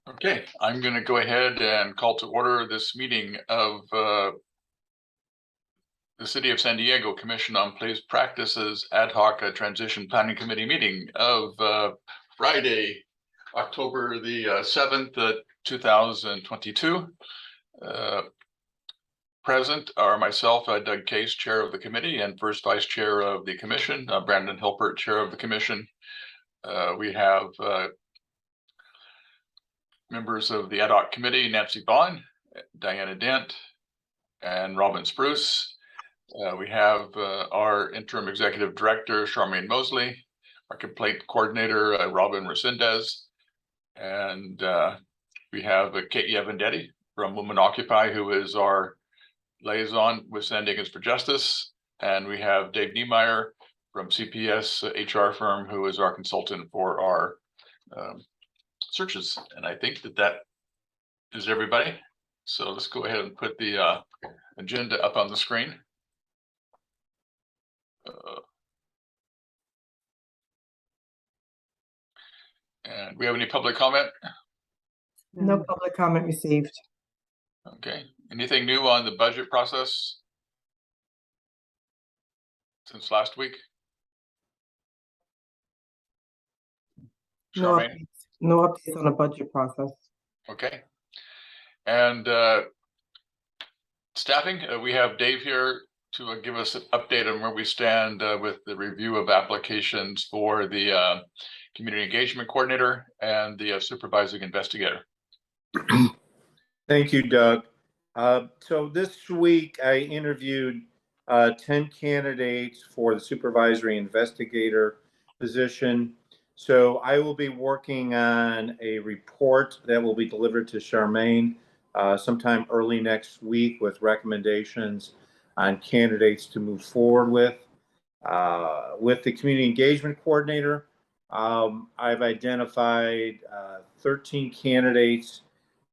Okay, I'm going to go ahead and call to order this meeting of the City of San Diego Commission on Police Practices Ad Hoc Transition Planning Committee meeting of Friday, October the 7th, 2022. Present are myself, Doug Case, Chair of the Committee, and First Vice Chair of the Commission, Brandon Hilpert, Chair of the Commission. We have members of the Ad Hoc Committee, Nancy Vaughn, Diana Dent, and Robin Spruce. We have our Interim Executive Director, Charmaine Mosley, our Complaint Coordinator, Robin Resendez, and we have Katie Evendetti from Women Occupy, who is our liaison with San Diegans for Justice, and we have Dave Niemeyer from CPS HR firm, who is our consultant for our searches. And I think that is everybody. So let's go ahead and put the agenda up on the screen. And we have any public comment? No public comment received. Okay. Anything new on the budget process since last week? No Charmaine? updates. No updates on the budget process. Okay. And staffing, we have Dave here to give us an update on where we stand with the review of applications for the community engagement coordinator and the supervising investigator. Thank you, Doug. So this week I interviewed 10 candidates for the supervisory investigator position. So I will be working on a report that will be delivered to Charmaine sometime early next week with recommendations on candidates to move forward with. With the community engagement coordinator, I've identified 13 candidates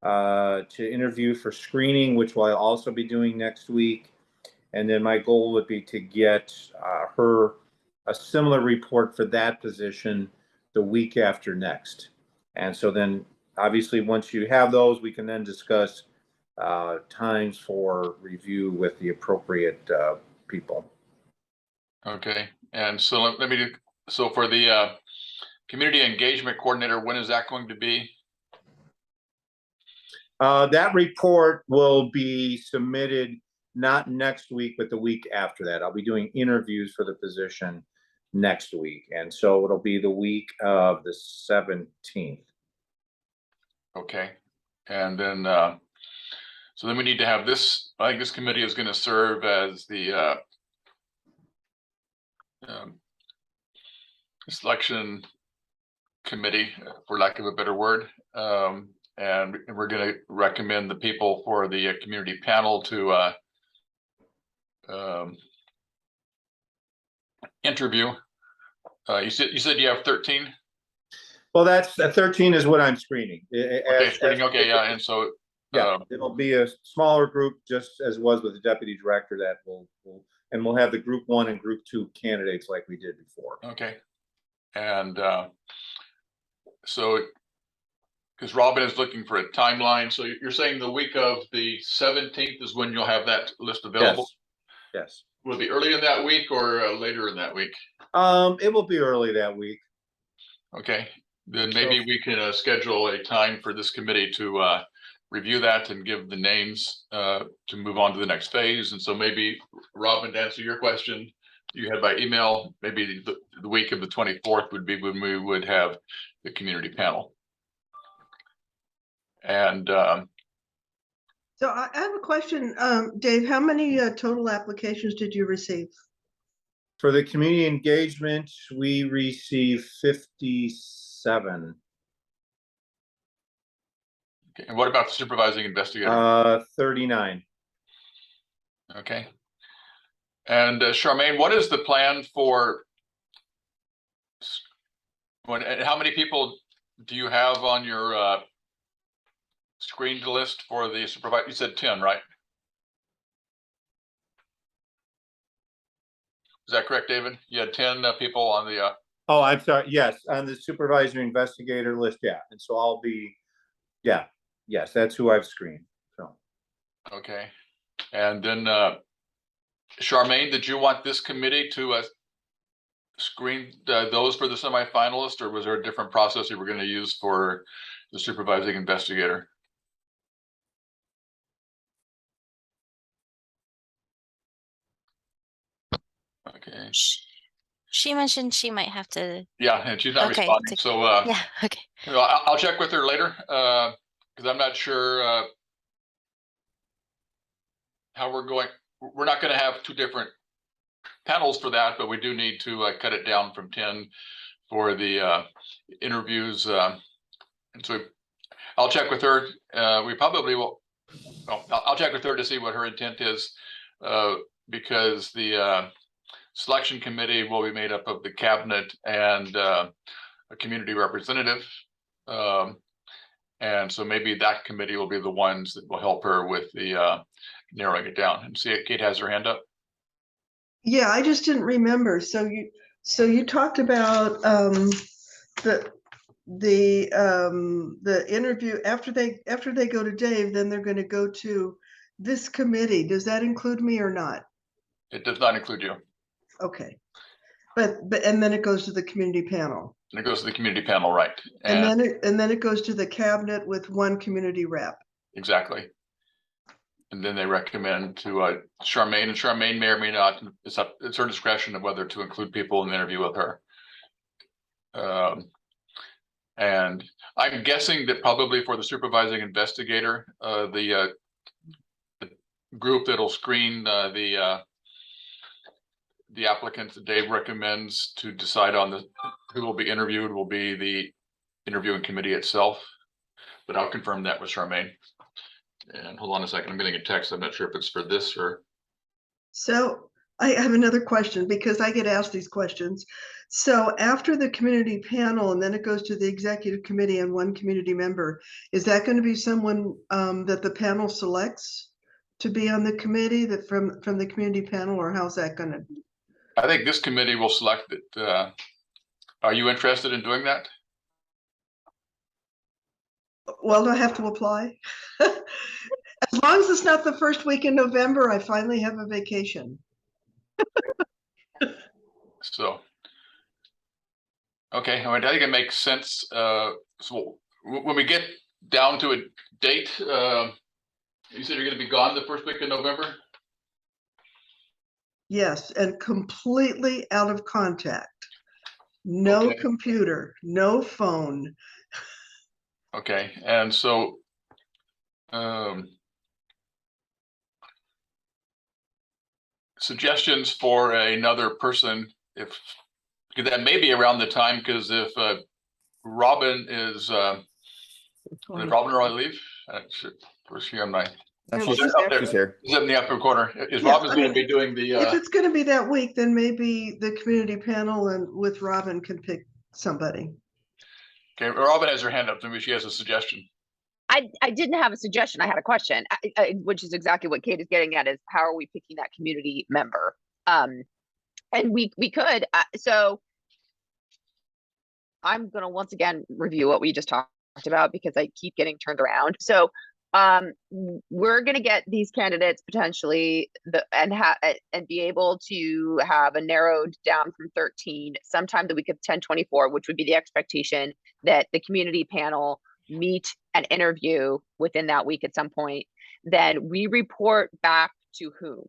to interview for screening, which I'll also be doing next week. And then my goal would be to get her a similar report for that position the week after next. And so then obviously once you have those, we can then discuss times for review with the appropriate people. Okay. And so let me do, so for the community engagement coordinator, when is that going to be? That report will be submitted not next week, but the week after that. I'll be doing interviews for the position next week. And so it'll be the week of the 17th. Okay. And then, so then we need to have this, I think this committee is going to serve as the selection committee, for lack of a better word. And we're going to recommend the people for the community panel to interview. You said you have 13? Well, that's 13 is what I'm screening. Okay, screening. Okay, yeah, and so yeah, it'll be a smaller group, just as was with the deputy director. That we'll have the group 1 and group 2 candidates like we did before. Okay, and so because Robin is looking for a timeline, so you're saying the week of the 17th is when you'll have that list available? Yes. Will it be early in that week or later in that week? It will be early that week. Okay, then maybe we can schedule a time for this committee to review that and give the names to move on to the next phase. And so maybe, Robin, to answer your question you had by email, maybe the week of the 24th would be when we would have the community panel. And so I have a question, Dave. How many total applications did you receive? For the community engagement, we received 57. okay. And what about the supervising investigator? 39. Okay. And Charmaine, what is the plan for how many people do you have on your screened list for the supervisor? You said 10, right? Is that correct, David? You had 10 people on the Oh, I'm sorry. Yes, on the supervisory investigator list. Yeah, and so I'll be Yeah, yes, that's who I've screened, so. Okay. And then, Charmaine, did you want this committee to, screen those for the semifinalists, or was there a different process you were going to use for the supervising investigator? Okay. She mentioned she might have to. Yeah, and she's not Okay, responding. So, Yeah. Okay. I'll check with her later, because I'm not sure how we're going. We're not going to have two different panels for that, but we do need to cut it down from 10 for the interviews. And so I'll check with her. We probably will. Well, I'll check with her to see what her intent is, because the selection committee will be made up of the cabinet and a community representative. And so maybe that committee will be the ones that will help her with the narrowing it down. And see, Kate has her hand up. Yeah, I just didn't remember. So you talked about the interview after they go to Dave, then they're going to go to this committee. Does that include me or not? It does not include you. Okay. But and then it goes to the community panel. And it goes to the community panel, right? And then it goes to the cabinet with one community rep. Exactly. And then they recommend to Charmaine, and Charmaine may or may not, it's her discretion of whether to include people in the interview with her. And I'm guessing that probably for the supervising investigator, the group that'll screen the applicants that Dave recommends to decide on who will be interviewed will be the interviewing committee itself. But I'll confirm that with Charmaine. And hold on a second, I'm getting a text. I'm not sure if it's for this or. So I have another question because I get asked these questions. So after the community panel, and then it goes to the executive committee and one community member, is that going to be someone that the panel selects to be on the committee that from the community panel, or how's that going to be? I think this committee will select it. Are you interested in doing that? Well, do I have to apply? As long as it's not the first week in November, I finally have a vacation. So. Okay, I think it makes sense. So when we get down to a date, you said you're going to be gone the first week in November? Yes, and completely out of contact. No Okay. computer, no phone. Okay, and so suggestions for another person, if that may be around the time, because if Robin is did Robin already leave? Where's she on my? No, She's up there. she's here. Is it in the upper corner? Is Yeah, Robin's I going mean, to be doing the? if it's going to be that week, then maybe the community panel and with Robin can pick somebody. Okay, Robin has her hand up. Maybe she has a suggestion. I didn't have a suggestion. I had a question, which is exactly what Kate is getting at: is how are we picking that community member? And we could. So I'm gonna once again review what we just talked about because I keep getting turned around. So we're gonna get these candidates potentially and be able to have a narrowed down from 13 sometime the week of 10/24, which would be the expectation that the community panel meet and interview within that week at some point. Then we report back to whom?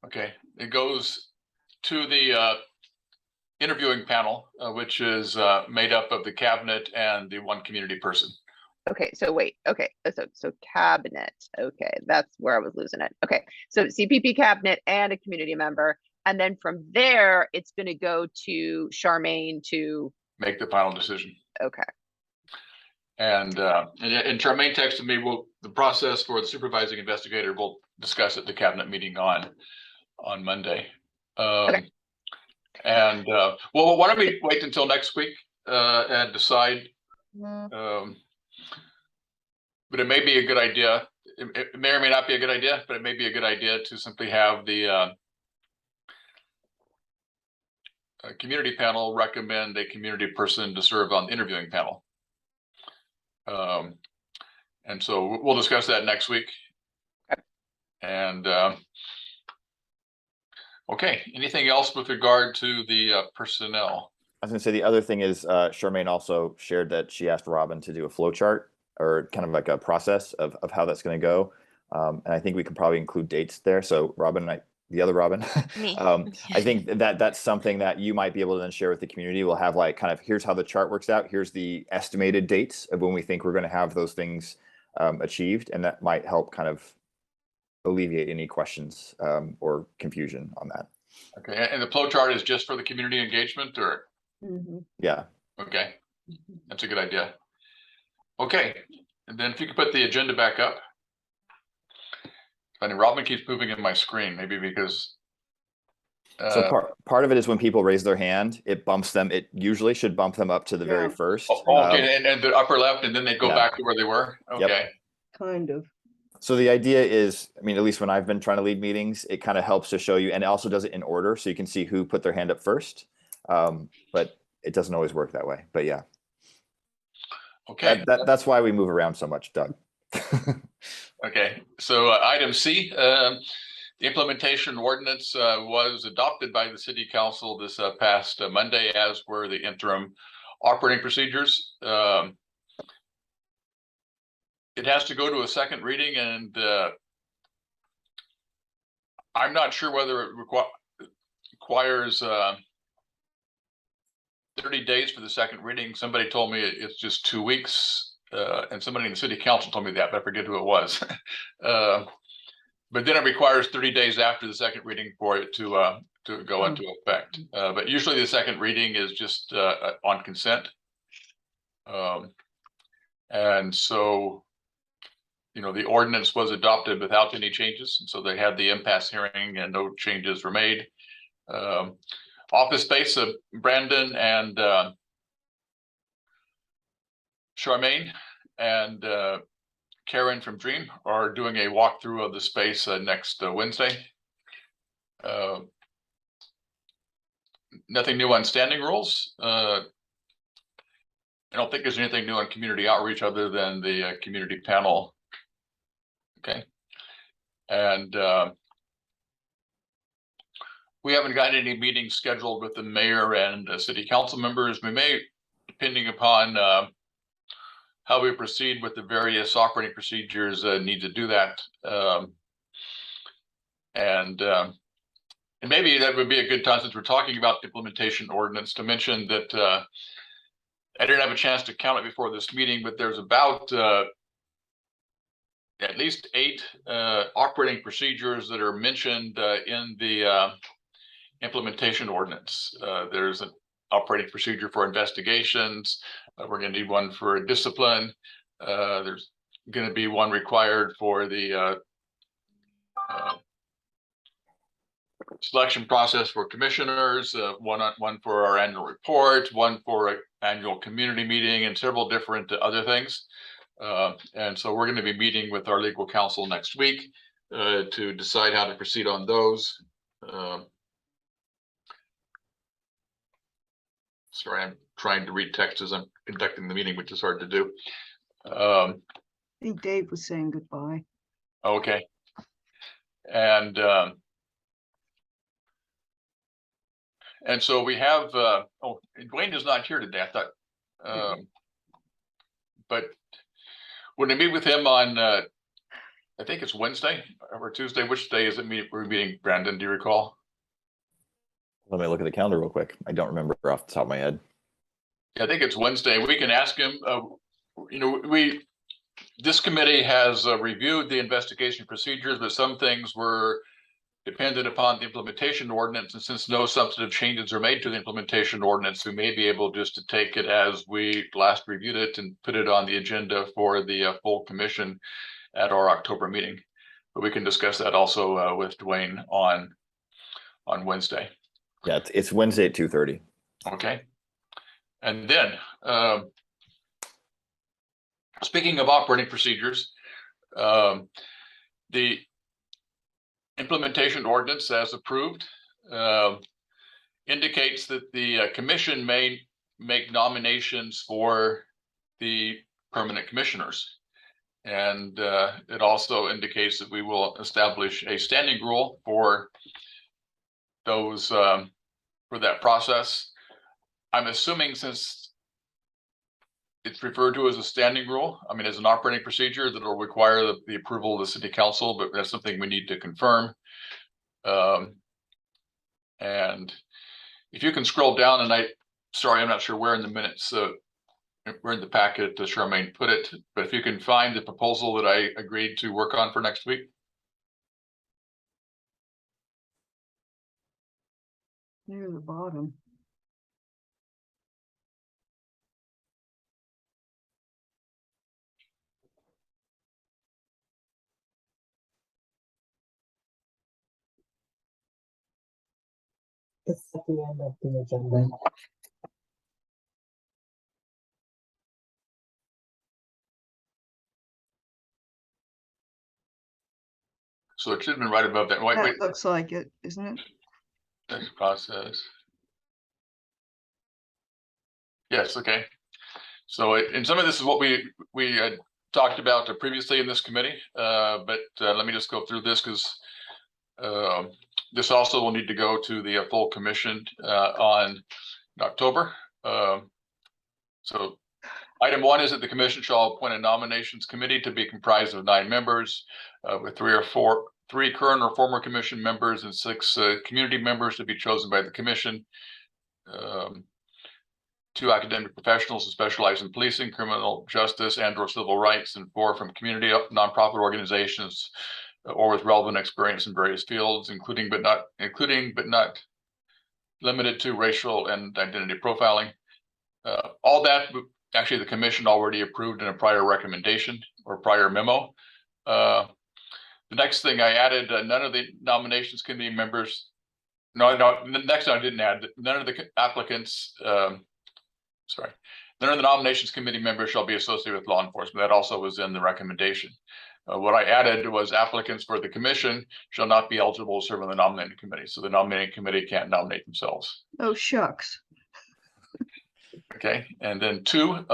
Okay, it goes to the interviewing panel, which is made up of the cabinet and the one community person. Okay, so wait, okay, so cabinet, okay, that's where I was losing it. Okay, so CPP cabinet and a community member, and then from there, it's gonna go to Charmaine to make the final decision. Okay. And Charmaine texted me, well, the process for the supervising investigator, we'll discuss at the cabinet meeting on Monday. Okay. And well, why don't we wait until next week and decide? But it may be a good idea. It may or may not be a good idea, but it may be a good idea to simply have the community panel recommend a community person to serve on the interviewing panel. And so we'll discuss that next week. Okay. And okay, anything else with regard to the personnel? I was gonna say the other thing is Charmaine also shared that she asked Robin to do a flow chart or kind of like a process of how that's going to go. And I think we could probably include dates there. So Robin, the other Robin, Me. I think that's something that you might be able to then share with the community. We'll have like kind of here's how the chart works out. Here's the estimated dates of when we think we're going to have those things achieved. And that might help kind of alleviate any questions or confusion on that. Okay, and the flow chart is just for the community engagement or? Yeah. Okay, that's a good idea. Okay, and then if you could put the agenda back up. I mean, Robin keeps moving in my screen, maybe because. So part of it is when people raise their hand, it bumps them. It usually should bump them up to the very Yeah. first. Okay, and the upper left, and then they go Yeah. back to where they were. Yep. Okay, Kind of. So the idea is, I mean, at least when I've been trying to lead meetings, it kind of helps to show you, and it also does it in order, so you can see who put their hand up first. But it doesn't always work that way. But yeah, okay, that's why we move around so much, Doug. okay. So item C, the implementation ordinance was adopted by the city council this past Monday, as were the interim operating procedures. It has to go to a second reading, and I'm not sure whether it requires 30 days for the second reading. Somebody told me it's just 2 weeks, and somebody in the city council told me that, but I forget who it was. But then it requires 30 days after the second reading for it to go into effect. But usually the second reading is just on consent. And so, you know, the ordinance was adopted without any changes. And so they had the impasse hearing and no changes were made. Office space of Brandon and Charmaine and Karen from Dream are doing a walkthrough of the space next Wednesday. Nothing new on standing rules. I don't think there's anything new on community outreach other than the community panel. Okay. And we haven't got any meetings scheduled with the mayor and city council members. We may, depending upon how we proceed with the various operating procedures, need to do that. And maybe that would be a good time, since we're talking about the implementation ordinance, to mention that I didn't have a chance to count it before this meeting, but there's about at least 8 operating procedures that are mentioned in the implementation ordinance. There's an operating procedure for investigations. We're going to need one for discipline. There's going to be one required for the selection process for commissioners, one for our annual report, one for an annual community meeting, and several different other things. And so we're going to be meeting with our legal counsel next week to decide how to proceed on those. Sorry, I'm trying to read text as I'm conducting the meeting, which is hard to do. I think Dave was saying goodbye. Okay. And so we have, oh, Dwayne is not here today, I thought. But when I meet with him on, I think it's Wednesday or Tuesday, which day is it we're meeting, Brandon, do you recall? Let me look at the calendar real quick. I don't remember off the top of my head. Yeah, I think it's Wednesday. We can ask him, you know, this committee has reviewed the investigation procedures, but some things were dependent upon the implementation ordinance. And since no substantive changes are made to the implementation ordinance, we may be able just to take it as we last reviewed it and put it on the agenda for the full commission at our October meeting. But we can discuss that also with Dwayne on Wednesday. Yeah, it's Wednesday at 2:30. Okay. And then, speaking of operating procedures, the implementation ordinance as approved indicates that the commission may make nominations for the permanent commissioners. And it also indicates that we will establish a standing rule for those for that process. I'm assuming since it's referred to as a standing rule, I mean, as an operating procedure, that will require the approval of the city council, but that's something we need to confirm. And if you can scroll down, and sorry, I'm not sure where in the minutes, where in the packet Charmaine put it, but if you can find the proposal that I agreed to work on for next week. Near the bottom. It's at the end of the agenda. So it should have been right above that. Wait, That looks like it, isn't it? next process. Yes, okay. So and some of this is what we had talked about previously in this committee, but let me just go through this because this also will need to go to the full commission on October. So item 1 is that the commission shall appoint a nominations committee to be comprised of 9 members with 3 current or former commission members and 6 community members to be chosen by the commission. 2 academic professionals who specialize in policing, criminal justice, and/or civil rights, and 4 from community nonprofit organizations or with relevant experience in various fields, including but not limited to racial and identity profiling. All that actually the commission already approved in a prior recommendation or prior memo. The next thing I added, none of the nominations committee members. No, the next one I didn't add. None of the applicants. None of the nominations committee members shall be associated with law enforcement. That also was in the recommendation. What I added was applicants for the commission shall not be eligible to serve on the nominating committee. So the nominating committee can't nominate themselves. Oh, shucks. Okay, and then 2,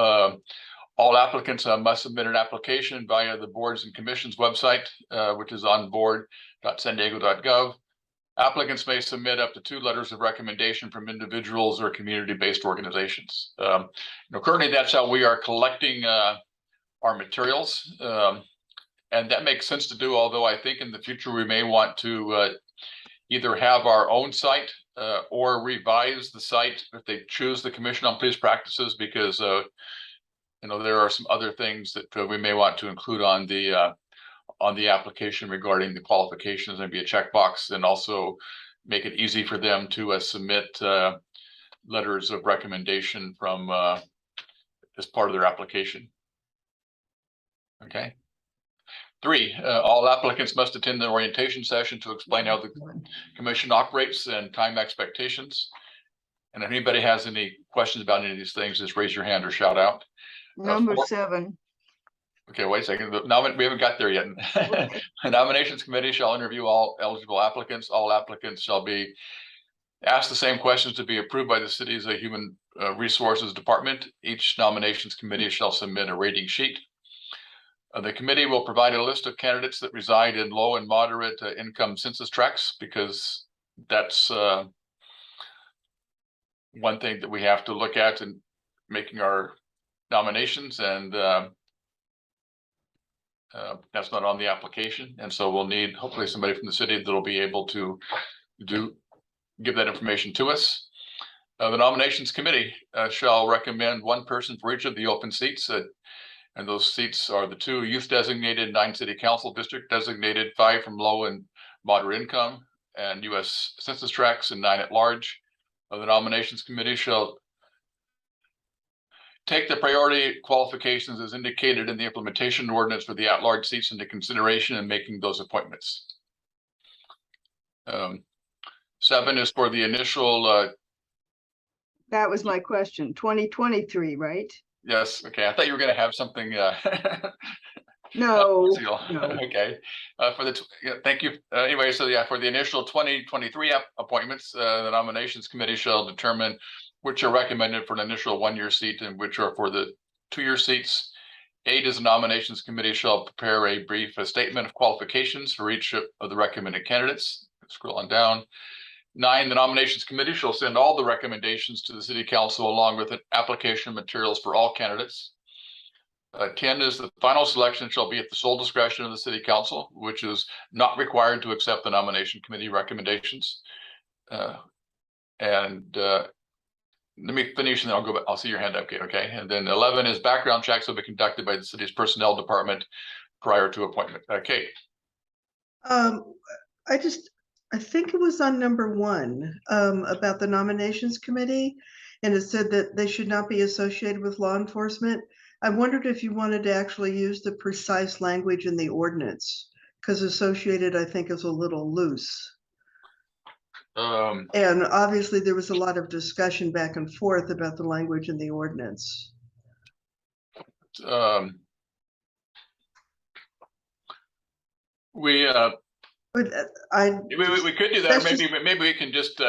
all applicants must submit an application via the boards and commissions website, which is on board.sandiego.gov. Applicants may submit up to 2 letters of recommendation from individuals or community-based organizations. Currently that's how we are collecting our materials. And that makes sense to do, although I think in the future we may want to either have our own site or revise the site if they choose the Commission on Police Practices, because there are some other things that we may want to include on the application regarding the qualifications, maybe a checkbox, and also make it easy for them to submit letters of recommendation from as part of their application. Okay. 3, all applicants must attend the orientation session to explain how the commission operates and time expectations. And if anybody has any questions about any of these things, just raise your hand or shout out. Number 4, 7. okay, wait a second. We haven't got there yet. The nominations committee shall interview all eligible applicants. All applicants shall be asked the same questions to be approved by the city's human resources department. Each nominations committee shall submit a rating sheet. The committee will provide a list of candidates that reside in low and moderate income census tracts, because that's one thing that we have to look at in making our nominations, and that's not on the application. And so we'll need hopefully somebody from the city that'll be able to give that information to us. The nominations committee shall recommend 1 person for each of the open seats. And those seats are the 2 youth designated, 9 city council district designated, 5 from low and moderate income and U.S. census tracts, and 9 at large. The nominations committee shall take the priority qualifications as indicated in the implementation ordinance for the at-large seats into consideration in making those appointments. 7 is for the initial. That was my question. 2023, right? Yes. Okay. I thought you were going to have something. No. No. Okay. Thank you. Anyway, so yeah, for the initial 2023 appointments, the nominations committee shall determine which are recommended for an initial 1-year seat and which are for the 2-year seats. 8 is the nominations committee shall prepare a brief statement of qualifications for each of the recommended candidates. Scroll on down. 9, the nominations committee shall send all the recommendations to the city council along with application materials for all candidates. 10 is the final selection shall be at the sole discretion of the city council, which is not required to accept the nomination committee recommendations. Let me finish and then I'll go back. I'll see your hand up, Kate. Okay. And then 11 is background checks will be conducted by the city's personnel department prior to appointment. Kate. I think it was on number 1, about the nominations committee, and it said that they should not be associated with law enforcement. I wondered if you wanted to actually use the precise language in the ordinance, because associated, I think, is a little loose. And obviously there was a lot of discussion back and forth about the language in the ordinance. We could do that. Maybe we can just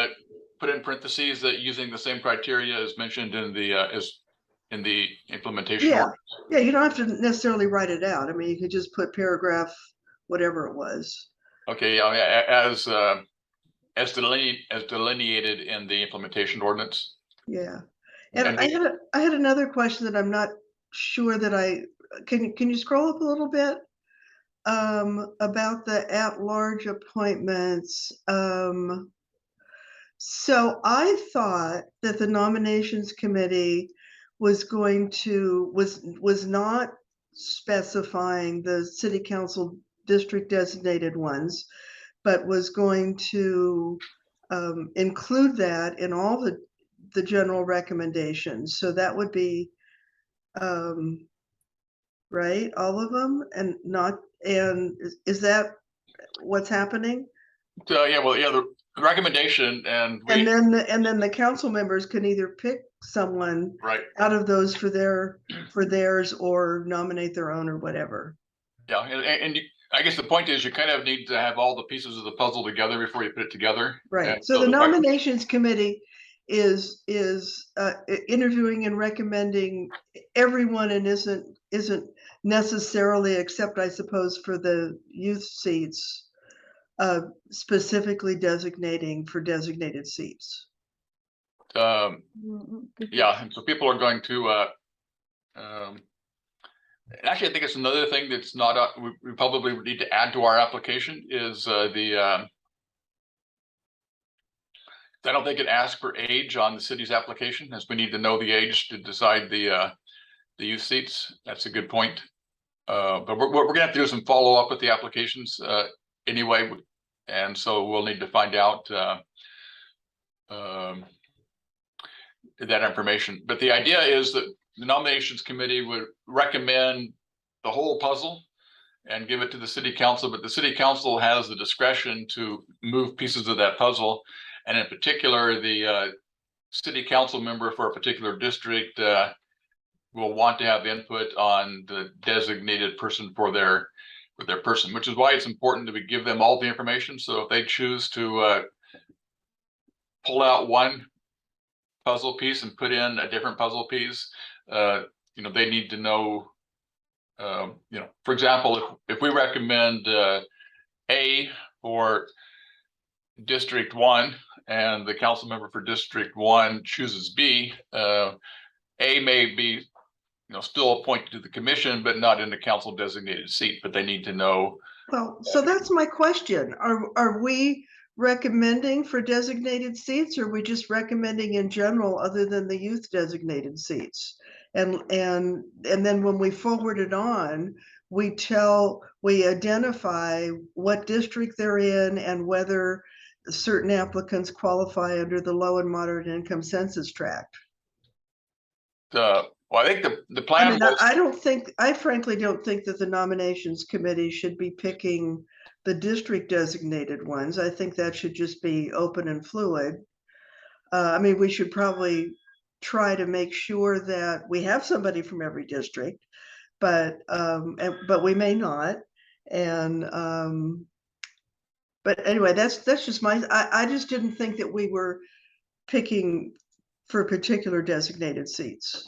put in parentheses that using the same criteria as mentioned in the implementation. Yeah, ordinance. yeah, you don't have to necessarily write it out. I mean, you could just put paragraph, whatever it was. Okay, yeah, as delineated in the implementation ordinance. Yeah, and I had another question that I'm not sure that can you scroll up a little bit about the at-large appointments. So I thought that the nominations committee was not specifying the city council district designated ones, but was going to include that in all the general recommendations. So that would be right, all of them, and not, and is that what's happening? So yeah, well, yeah, the recommendation and then the council members can either pick someone right out of those for theirs or nominate their own or whatever. Yeah, and I guess the point is you kind of need to have all the pieces of the puzzle together before you put it together. Right. And so the nominations committee is interviewing and recommending everyone, and isn't necessarily, except I suppose for the youth seats, specifically designating for designated seats. Yeah, and so people are going to actually, I think it's another thing that's not we probably need to add to our application is I don't think it asks for age on the city's application, as we need to know the age to decide the youth seats. That's a good point. But we're gonna have to do some follow up with the applications anyway, and so we'll need to find out that information. But the idea is that the nominations committee would recommend the whole puzzle and give it to the city council, but the city council has the discretion to move pieces of that puzzle. And in particular, the city council member for a particular district will want to have input on the designated person for their person, which is why it's important that we give them all the information. So if they choose to pull out one puzzle piece and put in a different puzzle piece, they need to know, for example, if we recommend A for District 1 and the council member for District 1 chooses B, A may be, still appointed to the commission, but not in the council designated seat, but they need to know. Well, so that's my question. Are we recommending for designated seats, or are we just recommending in general other than the youth designated seats? And then when we forward it on, we identify what district they're in and whether certain applicants qualify under the low and moderate income census tract. Well, I think the plan I frankly don't think that the nominations committee should be picking the district designated ones. I think that should just be open and fluid. We should probably try to make sure that we have somebody from every district, but we may not. And but anyway, that's just I just didn't think that we were picking for particular designated seats.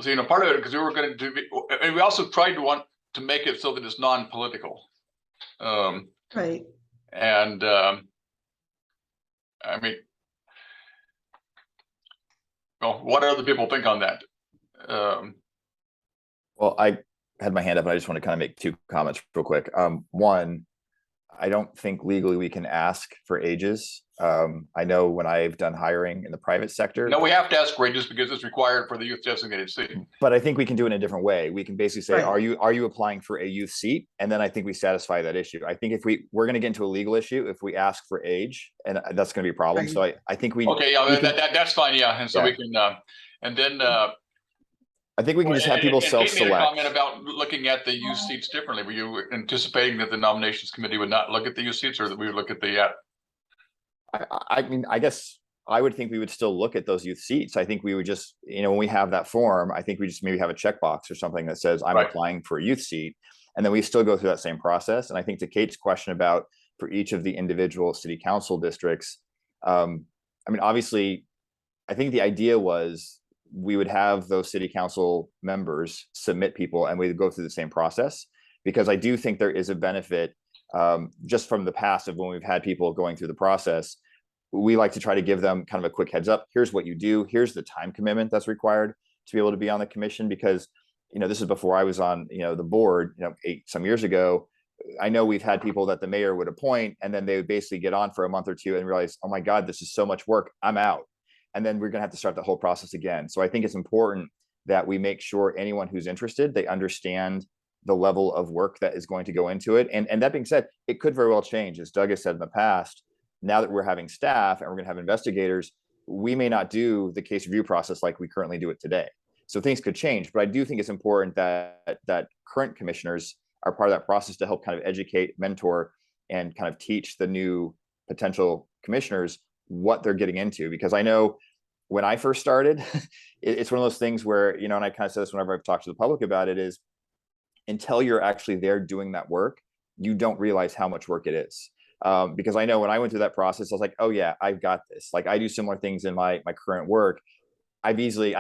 So, you know, part of it, because we were going to do, and we also tried to want to make it so that it's non-political. Right. And I mean, well, what do other people think on that? Well, I had my hand up and I just want to kind of make two comments real quick. One, I don't think legally we can ask for ages. I know when I've done hiring in the private sector. No, we have to ask wages because it's required for the youth designated seat. But I think we can do it in a different way. We can basically say, Right. are you applying for a youth seat? And then I think we satisfy that issue. I think if we're going to get into a legal issue if we ask for age, and that's going to be a problem. Right. So I think we. Okay, yeah, we can, that's fine. Yeah, and so Yeah. we can, and then. I think we can just have people and Kate made a self-select. comment about looking at the youth seats differently. Were you anticipating that the nominations committee would not look at the youth seats, or that we would look at the? I mean, I guess I would think we would still look at those youth seats. I think we would just, you know, when we have that form, I think we just maybe have a checkbox or something that says I'm Right. applying for a youth seat, and then we still go through that same process. And I think to Kate's question about for each of the individual city council districts, I mean, obviously, I think the idea was we would have those city council members submit people and we'd go through the same process, because I do think there is a benefit just from the past of when we've had people going through the process. We like to try to give them kind of a quick heads up. Here's what you do. Here's the time commitment that's required to be able to be on the commission, because, you know, this is before I was on, you know, the board, you know, 8 some years ago. I know we've had people that the mayor would appoint and then they would basically get on for a month or two and realize, oh my God, this is so much work, I'm out. And then we're going to have to start the whole process again. So I think it's important that we make sure anyone who's interested, they understand the level of work that is going to go into it. And that being said, it could very well change. As Doug has said in the past, now that we're having staff and we're going to have investigators, we may not do the case review process like we currently do it today. So things could change, but I do think it's important that current commissioners are part of that process to help kind of educate, mentor, and kind of teach the new potential commissioners what they're getting into. Because I know when I first started, it's one of those things where, you know, and I kind of say this whenever I've talked to the public about it, is until you're actually there doing that work, you don't realize how much work it is. Because I know when I went through that process, I was like, oh yeah, I've got this. Like I do similar things in my current work. I can easily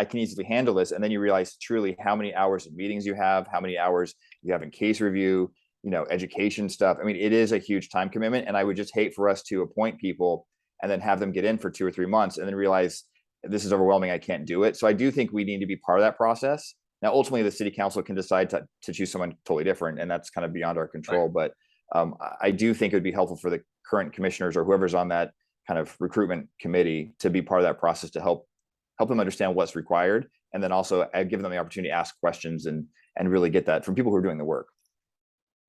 handle this. And then you realize truly how many hours of meetings you have, how many hours you have in case review, you know, education stuff. I mean, it is a huge time commitment. And I would just hate for us to appoint people and then have them get in for 2 or 3 months and then realize this is overwhelming, I can't do it. So I do think we need to be part of that process. Now, ultimately, the city council can decide to choose someone totally different, and that's kind of beyond our control. Right. But I do think it would be helpful for the current commissioners or whoever's on that kind of recruitment committee to be part of that process to help them understand what's required, and then also give them the opportunity to ask questions and really get that from people who are doing the work.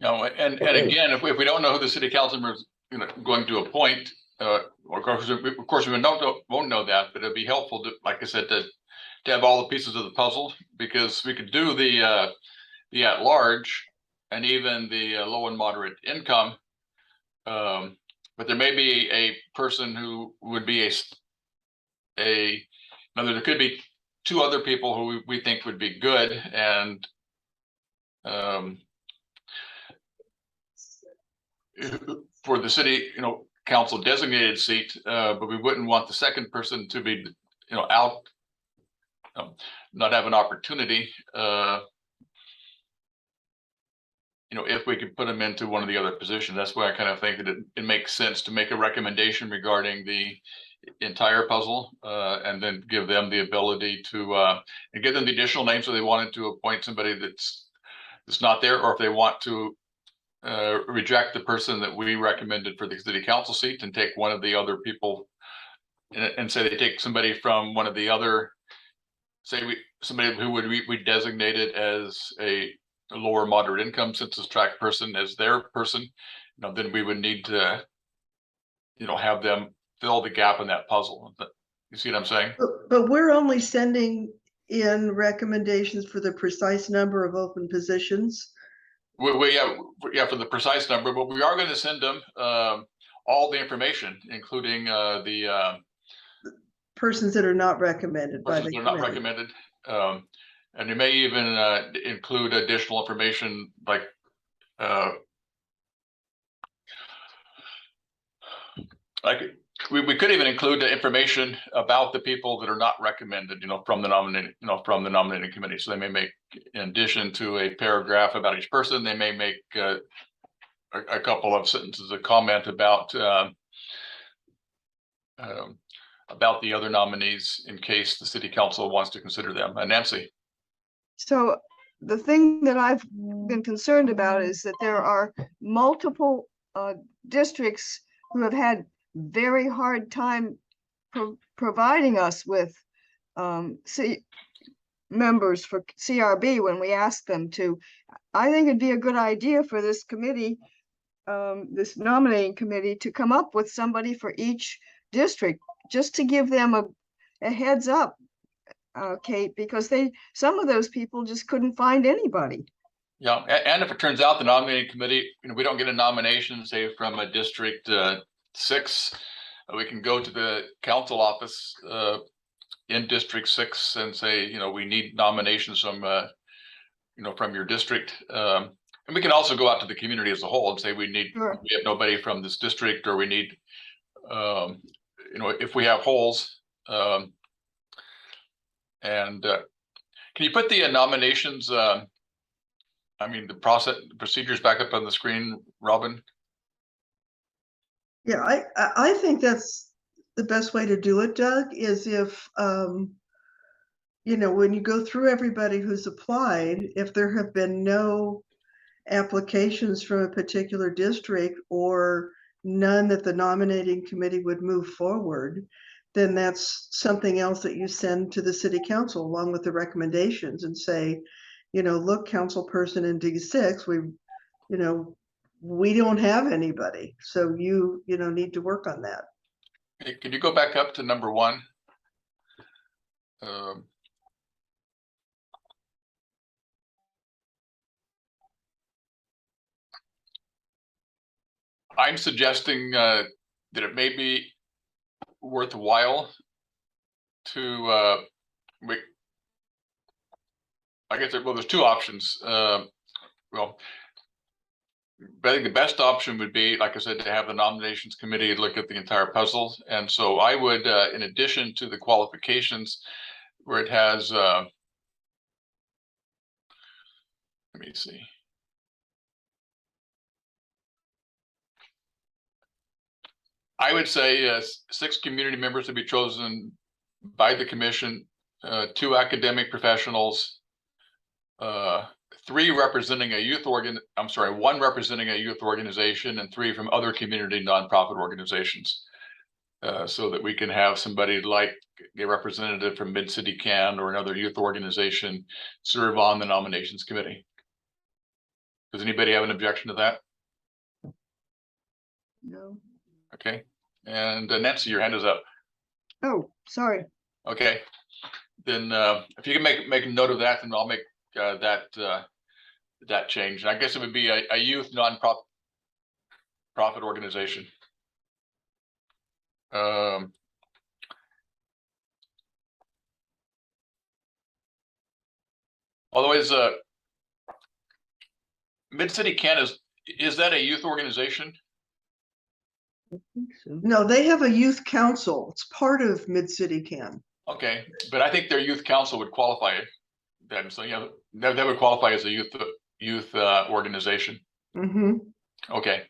You know, and again, if we don't know who the city councilman is, you know, going to appoint, of course we won't know that, but it'd be helpful to, like I said, to have all the pieces of the puzzle, because we could do the at large and even the low and moderate income, but there may be a person who would be there could be 2 other people who we think would be good, and for the city, you know, council designated seat, but we wouldn't want the second person to be, you know, out, not have an opportunity, you know, if we could put them into one of the other positions. That's why I kind of think that it makes sense to make a recommendation regarding the entire puzzle, and then give them the ability to and give them the additional names if they wanted to appoint somebody that's not there, or if they want to reject the person that we recommended for the city council seat and take one of the other people, and say they take somebody from one of the other, somebody who would we designated as a lower moderate income census tract person as their person, you know, then we would need to, you know, have them fill the gap in that puzzle. You see what I'm saying? But we're only sending in recommendations for the precise number of open positions. Yeah, for the precise number, but we are going to send them all the information, including the persons that are not recommended by the committee. Not recommended, and you may even include additional information like we could even include the information about the people that are not recommended, from the nominating committee. So they may make, in addition to a paragraph about each person, they may make a couple of sentences of comment about the other nominees in case the city council wants to consider them. Nancy. So the thing that I've been concerned about is that there are multiple districts who have had very hard time providing us with members for CRB when we ask them to. I think it'd be a good idea for this committee, this nominating committee, to come up with somebody for each district, just to give them a heads up, Kate, because some of those people just couldn't find anybody. Yeah, and if it turns out the nominating committee, we don't get a nomination, say from a district 6, we can go to the council office in District 6 and say, we need nominations from your district. And we can also go out to the community as a whole and say we have nobody from this district, or we need, if we have holes. And can you put the nominations, the procedures back up on the screen, Robin? Yeah, I think that's the best way to do it, Doug, is if, when you go through everybody who's applied, if there have been no applications from a particular district or none that the nominating committee would move forward, then that's something else that you send to the city council along with the recommendations and say, look, council person in D6, we don't have anybody. So you need to work on that. Hey, can you go back up to number 1? I'm suggesting that it may be worthwhile to I guess there's 2 options. I think the best option would be, like I said, to have the nominations committee look at the entire puzzle. And so I would, in addition to the qualifications, where it has, let me see. I would say 6 community members to be chosen by the commission, 2 academic professionals, 1 representing a youth organization, and 3 from other community nonprofit organizations. So that we can have somebody like a representative from Mid-City Can or another youth organization serve on the nominations committee. Does anybody have an objection to that? No. Okay, and Nancy, your hand is up. Oh, sorry. Okay, then if you can make a note of that, then I'll make that change. And I guess it would be a youth nonprofit organization. Otherwise, Mid-City Can is that a youth organization? I think so. No, they have a youth council. It's part of Mid-City Can. Okay, but I think their youth council would qualify them. So yeah, that would qualify as a youth organization. Mm-hmm. Okay.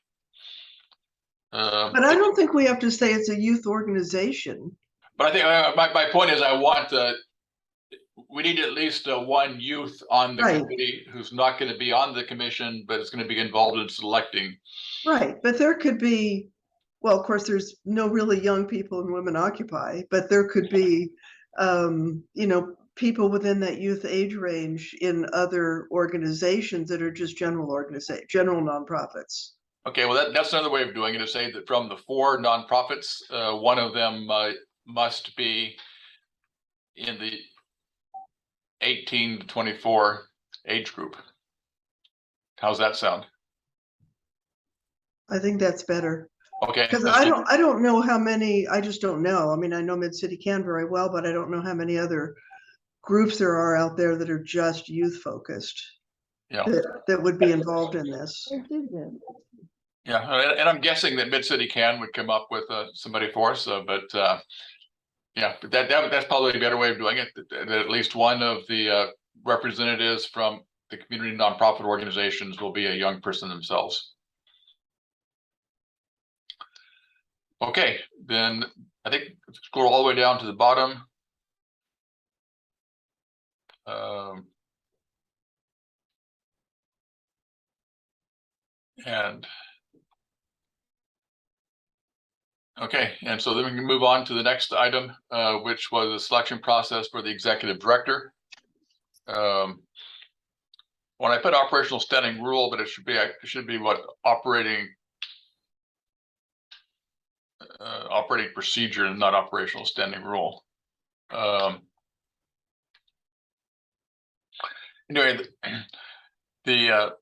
But I don't think we have to say it's a youth organization. But I think my point is, I want we need at least 1 youth on the committee who's not going to be on the commission, but is going to be involved in selecting. Right, but there could be, well, of course, there's no really young people in Women Occupy, but there could be, people within that youth age range in other organizations that are just general nonprofits. Okay, well, that's another way of doing it, to say that from the 4 nonprofits, 1 of them must be in the 18 to 24 age group. How's that sound? I think that's better. Okay. Because I don't know how many, I just don't know. I mean, I know Mid-City Can very well, but I don't know how many other groups there are out there that are just youth focused. Yeah. That would be involved in this. Yeah, and I'm guessing that Mid-City would come up with somebody for us, yeah, but that's probably a better way of doing it, that at least one of the representatives from the community nonprofit organizations will be a young person themselves. Okay, then I think scroll all the way down to the bottom. And okay, and so then we can move on to the next item, which was the selection process for the executive director. When I put operational standing rule, but it should be what operating procedure and not operational standing rule. Anyway, the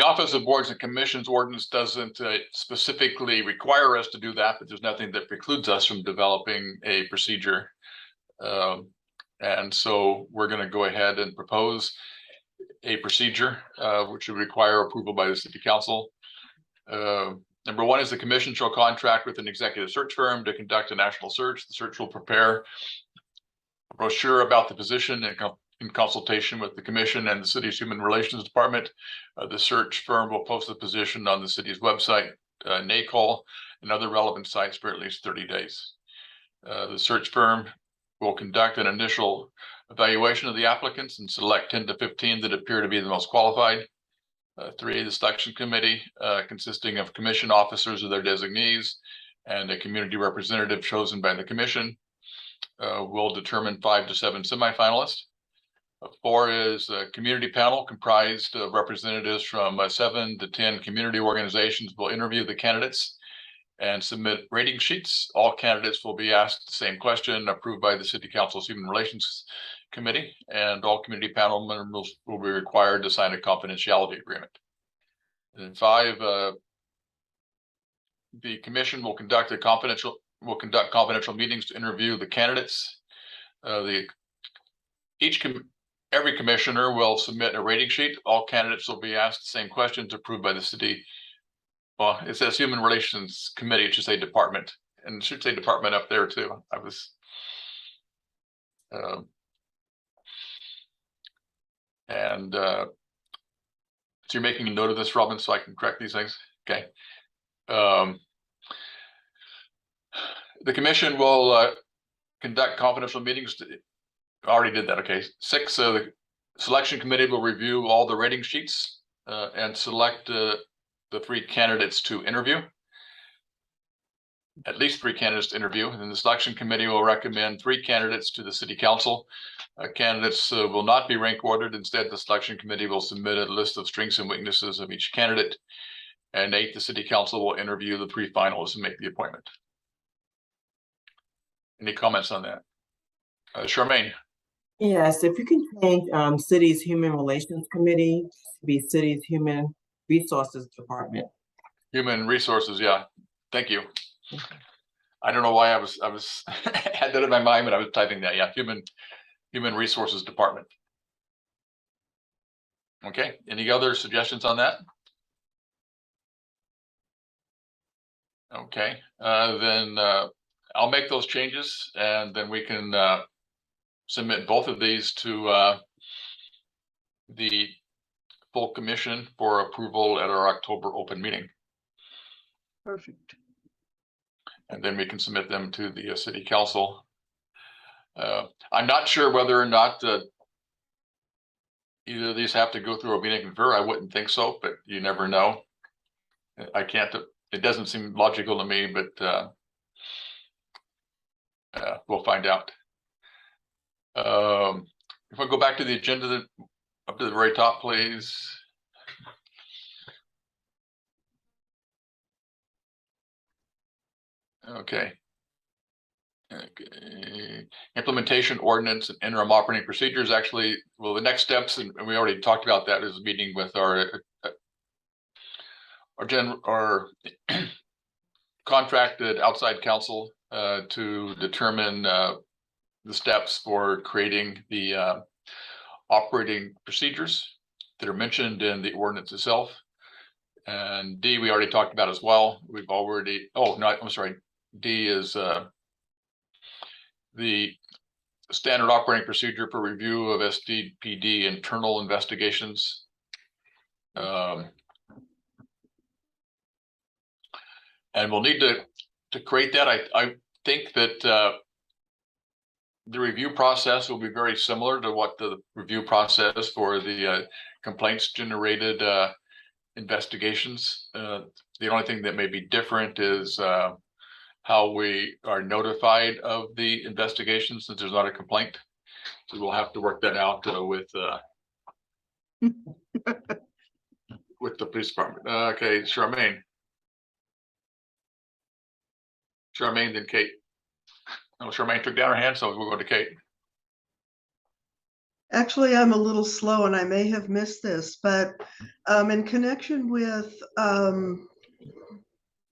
Office of Boards and Commissions ordinance doesn't specifically require us to do that, but there's nothing that precludes us from developing a procedure. And so we're going to go ahead and propose a procedure which would require approval by the City Council. Number one is the commission shall contract with an executive search firm to conduct a national search. The search will prepare a brochure about the position in consultation with the commission and the city's human relations department. The search firm will post the position on the city's website, NACOL, and other relevant sites for at least 30 days. The search firm will conduct an initial evaluation of the applicants and select 10 to 15 that appear to be the most qualified. 3, the selection committee, consisting of commission officers or their designees and a community representative chosen by the commission, will determine 5 to 7 semifinalists. 4 is a community panel comprised of representatives from 7 to 10 community organizations will interview the candidates and submit rating sheets. All candidates will be asked the same question approved by the City Council's Human Relations Committee, and all community panel members will be required to sign a confidentiality agreement. And 5, the commission will conduct confidential meetings to interview the candidates. Every commissioner will submit a rating sheet. All candidates will be asked the same questions approved by the city. Well, it says Human Relations Committee, it should say department, and it should say department up there too. I was so you're making a note of this, Robin, so I can correct these things. Okay. The commission will conduct confidential meetings. I already did that. Okay. 6, the selection committee will review all the rating sheets and select the 3 candidates to interview. At least 3 candidates to interview, and then the selection committee will recommend 3 candidates to the City Council. Candidates will not be rank ordered. Instead, the selection committee will submit a list of strengths and weaknesses of each candidate. And 8, the City Council will interview the 3 finalists and make the appointment. Any comments on that? Charmaine? Yes, if you can change city's Human Relations Committee to be city's Human Resources Department. Human Resources, yeah. Thank you. I don't know why I was had that in my mind, but I was typing that. Yeah, Human Resources Department. Okay. Any other suggestions on that? Okay. Then I'll make those changes, and then we can submit both of these to the full commission for approval at our October open meeting. Perfect. And then we can submit them to the City Council. I'm not sure whether or not either of these have to go through a meeting confer. I wouldn't think so, but you never know. I can't. It doesn't seem logical to me, but we'll find out. If I go back to the agenda, up to the very top, please. Okay. Implementation ordinance and interim operating procedures. Actually, well, the next steps, and we already talked about that, is a meeting with our contracted outside counsel to determine the steps for creating the operating procedures. that are mentioned in the ordinance itself. And D, we already talked about as well. We've already, oh, no, I'm sorry. D is the standard operating procedure for review of SDPD internal investigations. And we'll need to create that. I think that the review process will be very similar to what the review process for the complaints generated investigations. The only thing that may be different is how we are notified of the investigation, since there's not a complaint. So we'll have to work that out with the police department. Okay, Charmaine, then Kate. Oh, Charmaine took down her hand, so we'll go to Kate. Actually, I'm a little slow and I may have missed this, but in connection with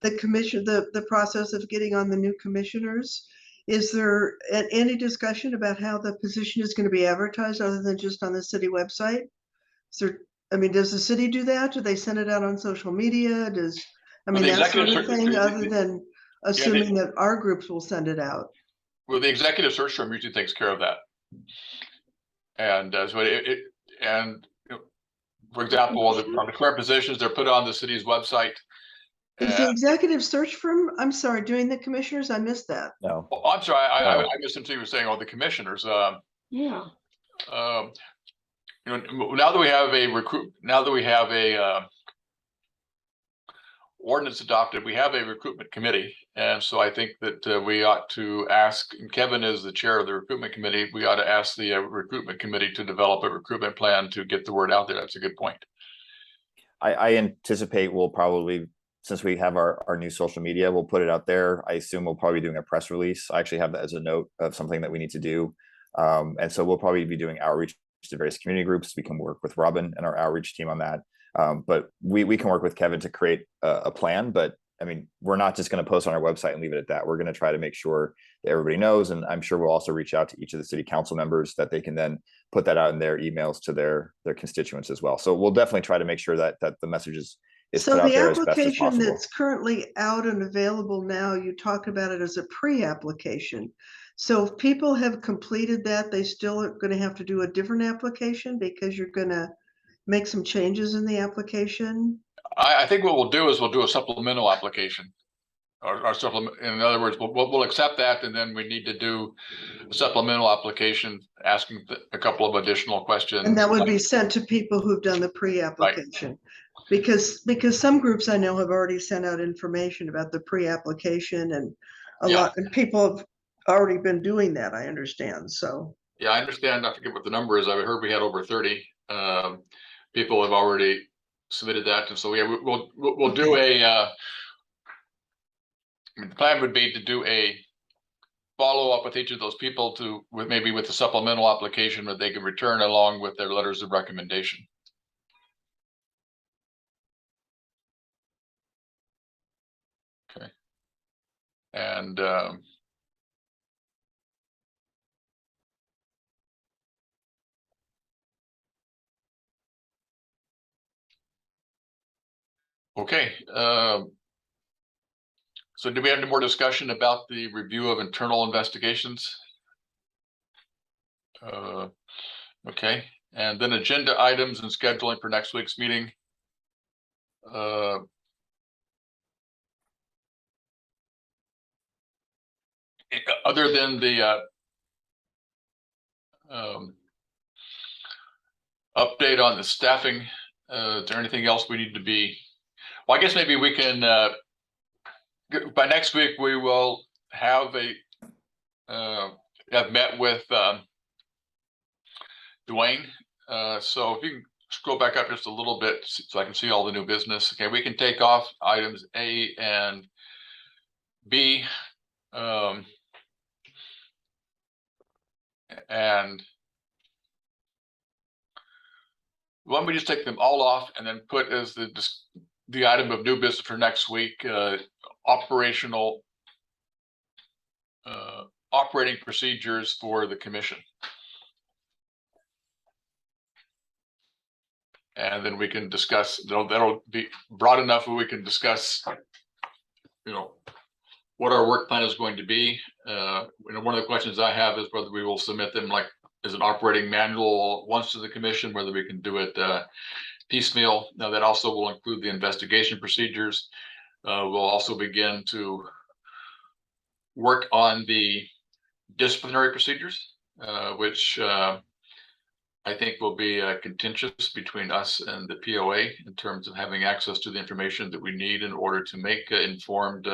the commission, the process of getting on the new commissioners, is there any discussion about how the position is going to be advertised other than just on the city website? Is there, I mean, does the city do that? Do they send it out on social media? I mean, that sort of thing, other than assuming that our groups will send it out? Well, the executive search firm usually takes care of that. And so for example, on the current positions, they're put on the city's website. Is the executive search firm, I'm sorry, doing the commissioners? I missed that. No. Oh, I'm sorry, I misunderstood you were saying all the commissioners. Yeah. Now that we have a ordinance adopted, we have a recruitment committee. And so I think that we ought to ask, and Kevin is the chair of the recruitment committee, we ought to ask the recruitment committee to develop a recruitment plan to get the word out there. That's a good point. I anticipate we'll probably, since we have our new social media, we'll put it out there. I assume we'll probably be doing a press release. I actually have that as a note of something that we need to do. And so we'll probably be doing outreach to various community groups. We can work with Robin and our outreach team on that. But we can work with Kevin to create a plan. But I mean, we're not just going to post on our website and leave it at that. We're going to try to make sure that everybody knows. And I'm sure we'll also reach out to each of the city council members that they can then put that out in their emails to their constituents as well. So we'll definitely try to make sure that the message is so put out the there as best as application possible. that's currently out and available now, you talk about it as a pre-application. So if people have completed that, they still are going to have to do a different application because you're going to make some changes in the application? I think what we'll do is we'll do a supplemental application. Or supplement. In other words, we'll accept that, and then we need to do a supplemental application asking a couple of additional questions. And that would be sent to people who've done the pre-application. Right. Because some groups I know have already sent out information about the pre-application, and a lot of people have already been doing that, I understand. So yeah, I understand. I forget what the number is. I heard we had over 30 people have already submitted that, and so we'll do a I mean, the plan would be to do a follow-up with each of those people with a supplemental application that they can return along with their letters of recommendation. Okay. And okay. So do we have any more discussion about the review of internal investigations? Okay, and then agenda items and scheduling for next week's meeting. Other than the update on the staffing, is there anything else we need to be? Well, I guess maybe we can, by next week, we will have have met with Dwayne. So if you can scroll back up just a little bit so I can see all the new business. Okay, we can take off items A and B. And why don't we just take them all off and then put as the item of new business for next week, operational operating procedures for the commission. And then we can discuss, that'll be broad enough where we can discuss, what our work plan is going to be. One of the questions I have is whether we will submit them like as an operating manual once to the commission, whether we can do it piecemeal. Now that also will include the investigation procedures. We'll also begin to work on the disciplinary procedures, which I think will be contentious between us and the POA in terms of having access to the information that we need in order to make informed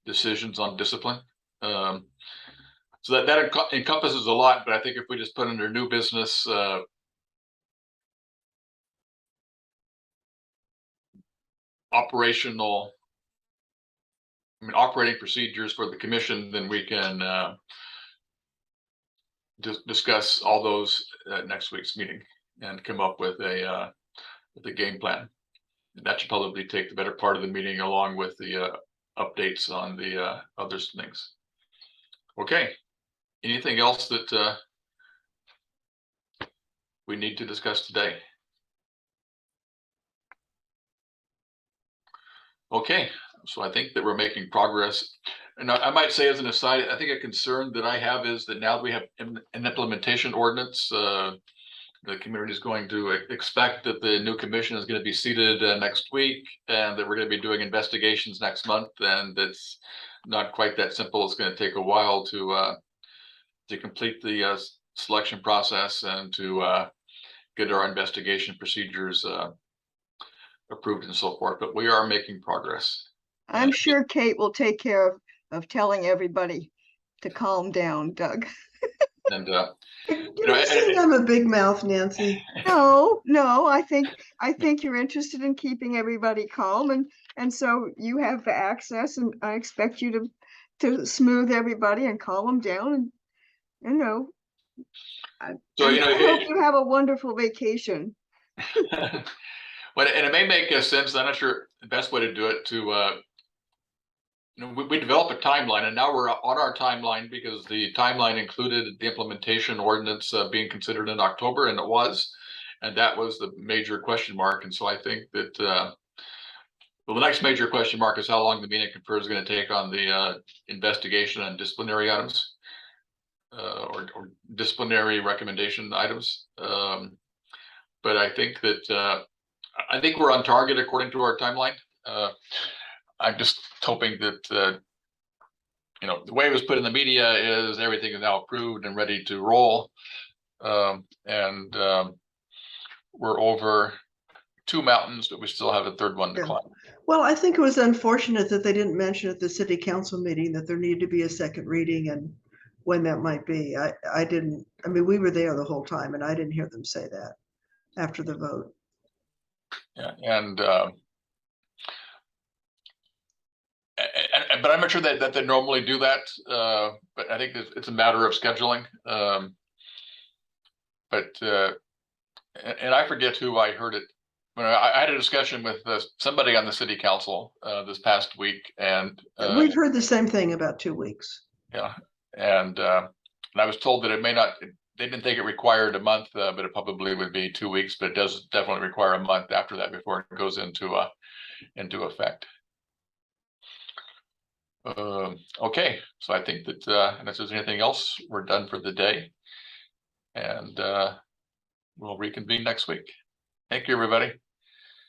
decisions on discipline. So that encompasses a lot, but I think if we just put under new business, operating procedures for the commission, then we can discuss all those at next week's meeting and come up with a game plan. And that should probably take the better part of the meeting along with the updates on the other things. Okay. Anything else that we need to discuss today? Okay, so I think that we're making progress. And I might say as an aside, I think a concern that I have is that now that we have an implementation ordinance, the community is going to expect that the new commission is going to be seated next week and that we're going to be doing investigations next month. And it's not quite that simple. It's going to take a while to complete the selection process and to get our investigation procedures approved and so forth, but we are making progress. I'm sure Kate will take care of telling everybody to calm down, Doug. And You saying I'm a big mouth, Nancy. No, I think you're interested in keeping everybody calm, and so you have the access, and I expect you to smooth everybody and calm them down, and I hope you have a wonderful vacation. But and it may make sense. I'm not sure the best way to do it. We developed a timeline, and now we're on our timeline because the timeline included the implementation ordinance being considered in October, and it was, and that was the major question mark. And so I think that the next major question mark is how long the meeting confer is going to take on the investigation and disciplinary items or disciplinary recommendation items. But I think that. I think we're on target according to our timeline. I'm just hoping that, the way it was put in the media is everything is now approved and ready to roll. And we're over 2 mountains, but we still have a third one to climb. Well, I think it was unfortunate that they didn't mention at the city council meeting that there needed to be a second reading and when that might be. We were there the whole time and I didn't hear them say that after the vote. Yeah, but I'm not sure that they normally do that. But I think it's a matter of scheduling. But I forget who I heard it. I had a discussion with somebody on the city council this past week, and we've heard the same thing about 2 weeks. Yeah, and I was told that it may not. They didn't think it required a month, but it probably would be 2 weeks. But it does definitely require a month after that before it goes into effect. Okay, so I think that unless there's anything else, we're done for the day, and we'll reconvene next week. Thank you, everybody.